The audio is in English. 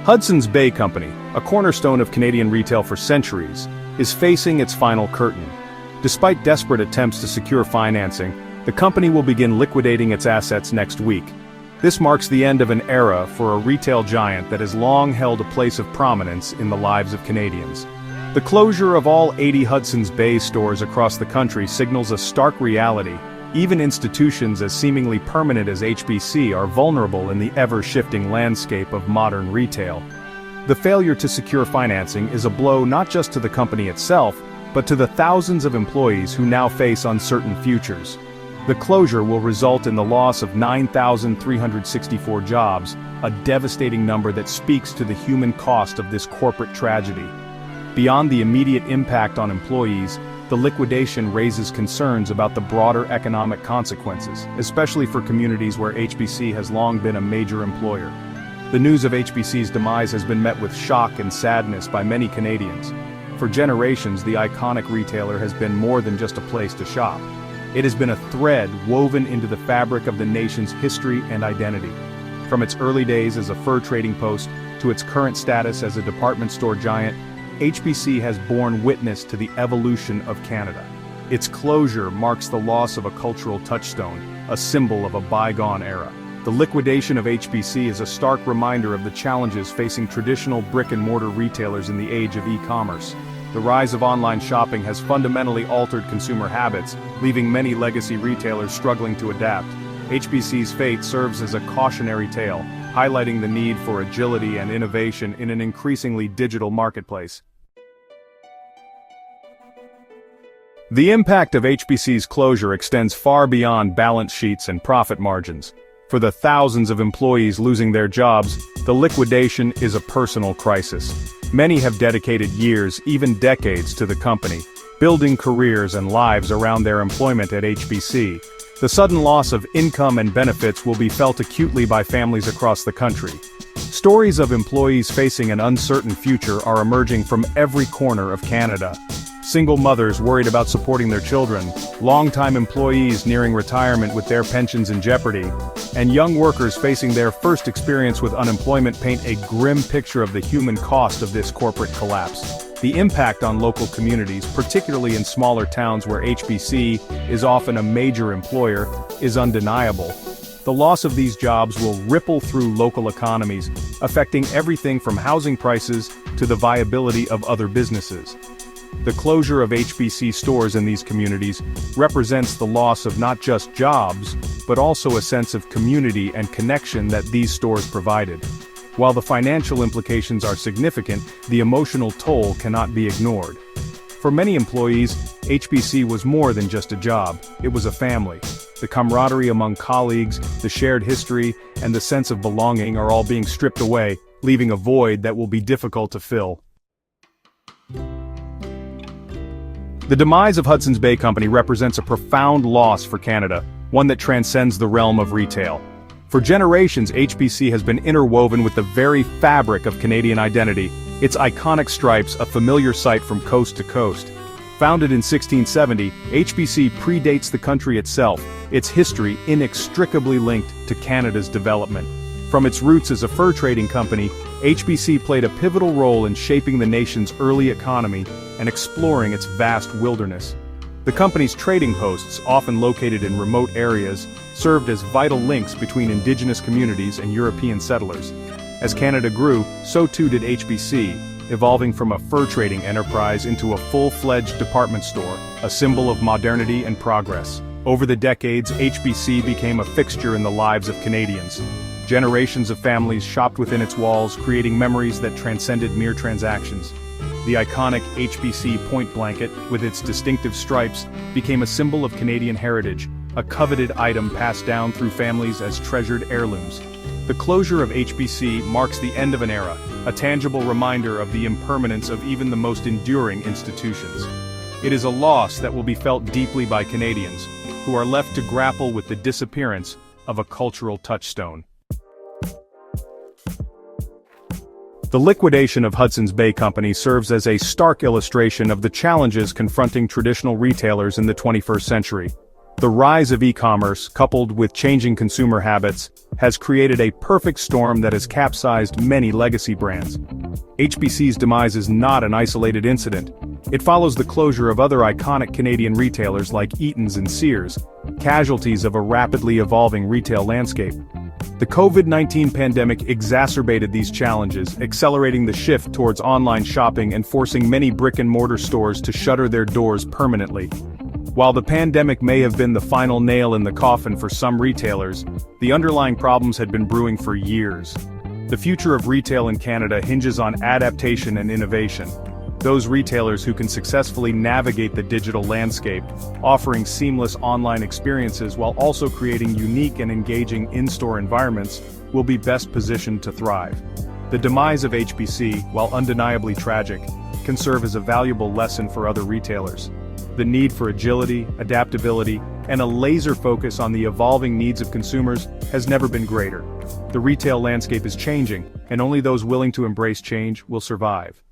Hudson's Bay Company, a cornerstone of Canadian retail for centuries, is facing its final curtain. Despite desperate attempts to secure financing, the company will begin liquidating its assets next week. This marks the end of an era for a retail giant that has long held a place of prominence in the lives of Canadians. The closure of all 80 Hudson's Bay stores across the country signals a stark reality. Even institutions as seemingly permanent as HBC are vulnerable in the ever-shifting landscape of modern retail. The failure to secure financing is a blow not just to the company itself, but to the thousands of employees who now face uncertain futures. The closure will result in the loss of 9,364 jobs, a devastating number that speaks to the human cost of this corporate tragedy. Beyond the immediate impact on employees, the liquidation raises concerns about the broader economic consequences, especially for communities where HBC has long been a major employer. The news of HBC's demise has been met with shock and sadness by many Canadians. For generations, the iconic retailer has been more than just a place to shop. It has been a thread woven into the fabric of the nation's history and identity. From its early days as a fur trading post to its current status as a department store giant, HBC has borne witness to the evolution of Canada. Its closure marks the loss of a cultural touchstone, a symbol of a bygone era. The liquidation of HBC is a stark reminder of the challenges facing traditional brick-and-mortar retailers in the age of e-commerce. The rise of online shopping has fundamentally altered consumer habits, leaving many legacy retailers struggling to adapt. HBC's fate serves as a cautionary tale, highlighting the need for agility and innovation in an increasingly digital marketplace. The impact of HBC's closure extends far beyond balance sheets and profit margins. For the thousands of employees losing their jobs, the liquidation is a personal crisis. Many have dedicated years, even decades, to the company, building careers and lives around their employment at HBC. The sudden loss of income and benefits will be felt acutely by families across the country. Stories of employees facing an uncertain future are emerging from every corner of Canada. Single mothers worried about supporting their children, long-time employees nearing retirement with their pensions in jeopardy, and young workers facing their first experience with unemployment paint a grim picture of the human cost of this corporate collapse. The impact on local communities, particularly in smaller towns where HBC is often a major employer, is undeniable. The loss of these jobs will ripple through local economies, affecting everything from housing prices to the viability of other businesses. The closure of HBC stores in these communities represents the loss of not just jobs, but also a sense of community and connection that these stores provided. While the financial implications are significant, the emotional toll cannot be ignored. For many employees, HBC was more than just a job, it was a family. The camaraderie among colleagues, the shared history, and the sense of belonging are all being stripped away, leaving a void that will be difficult to fill. The demise of Hudson's Bay Company represents a profound loss for Canada, one that transcends the realm of retail. For generations, HBC has been interwoven with the very fabric of Canadian identity, its iconic stripes a familiar sight from coast to coast. Founded in 1670, HBC predates the country itself, its history inextricably linked to Canada's development. From its roots as a fur trading company, HBC played a pivotal role in shaping the nation's early economy and exploring its vast wilderness. The company's trading posts, often located in remote areas, served as vital links between indigenous communities and European settlers. As Canada grew, so too did HBC, evolving from a fur trading enterprise into a full-fledged department store, a symbol of modernity and progress. Over the decades, HBC became a fixture in the lives of Canadians. Generations of families shopped within its walls, creating memories that transcended mere transactions. The iconic HBC point blanket, with its distinctive stripes, became a symbol of Canadian heritage, a coveted item passed down through families as treasured heirlooms. The closure of HBC marks the end of an era, a tangible reminder of the impermanence of even the most enduring institutions. It is a loss that will be felt deeply by Canadians, who are left to grapple with the disappearance of a cultural touchstone. The liquidation of Hudson's Bay Company serves as a stark illustration of the challenges confronting traditional retailers in the 21st century. The rise of e-commerce, coupled with changing consumer habits, has created a perfect storm that has capsized many legacy brands. HBC's demise is not an isolated incident. It follows the closure of other iconic Canadian retailers like Eaton's and Sears, casualties of a rapidly evolving retail landscape. The COVID-19 pandemic exacerbated these challenges, accelerating the shift towards online shopping and forcing many brick-and-mortar stores to shutter their doors permanently. While the pandemic may have been the final nail in the coffin for some retailers, the underlying problems had been brewing for years. The future of retail in Canada hinges on adaptation and innovation. Those retailers who can successfully navigate the digital landscape, offering seamless online experiences while also creating unique and engaging in-store environments, will be best positioned to thrive. The demise of HBC, while undeniably tragic, can serve as a valuable lesson for other retailers. The need for agility, adaptability, and a laser focus on the evolving needs of consumers has never been greater. The retail landscape is changing, and only those willing to embrace change will survive.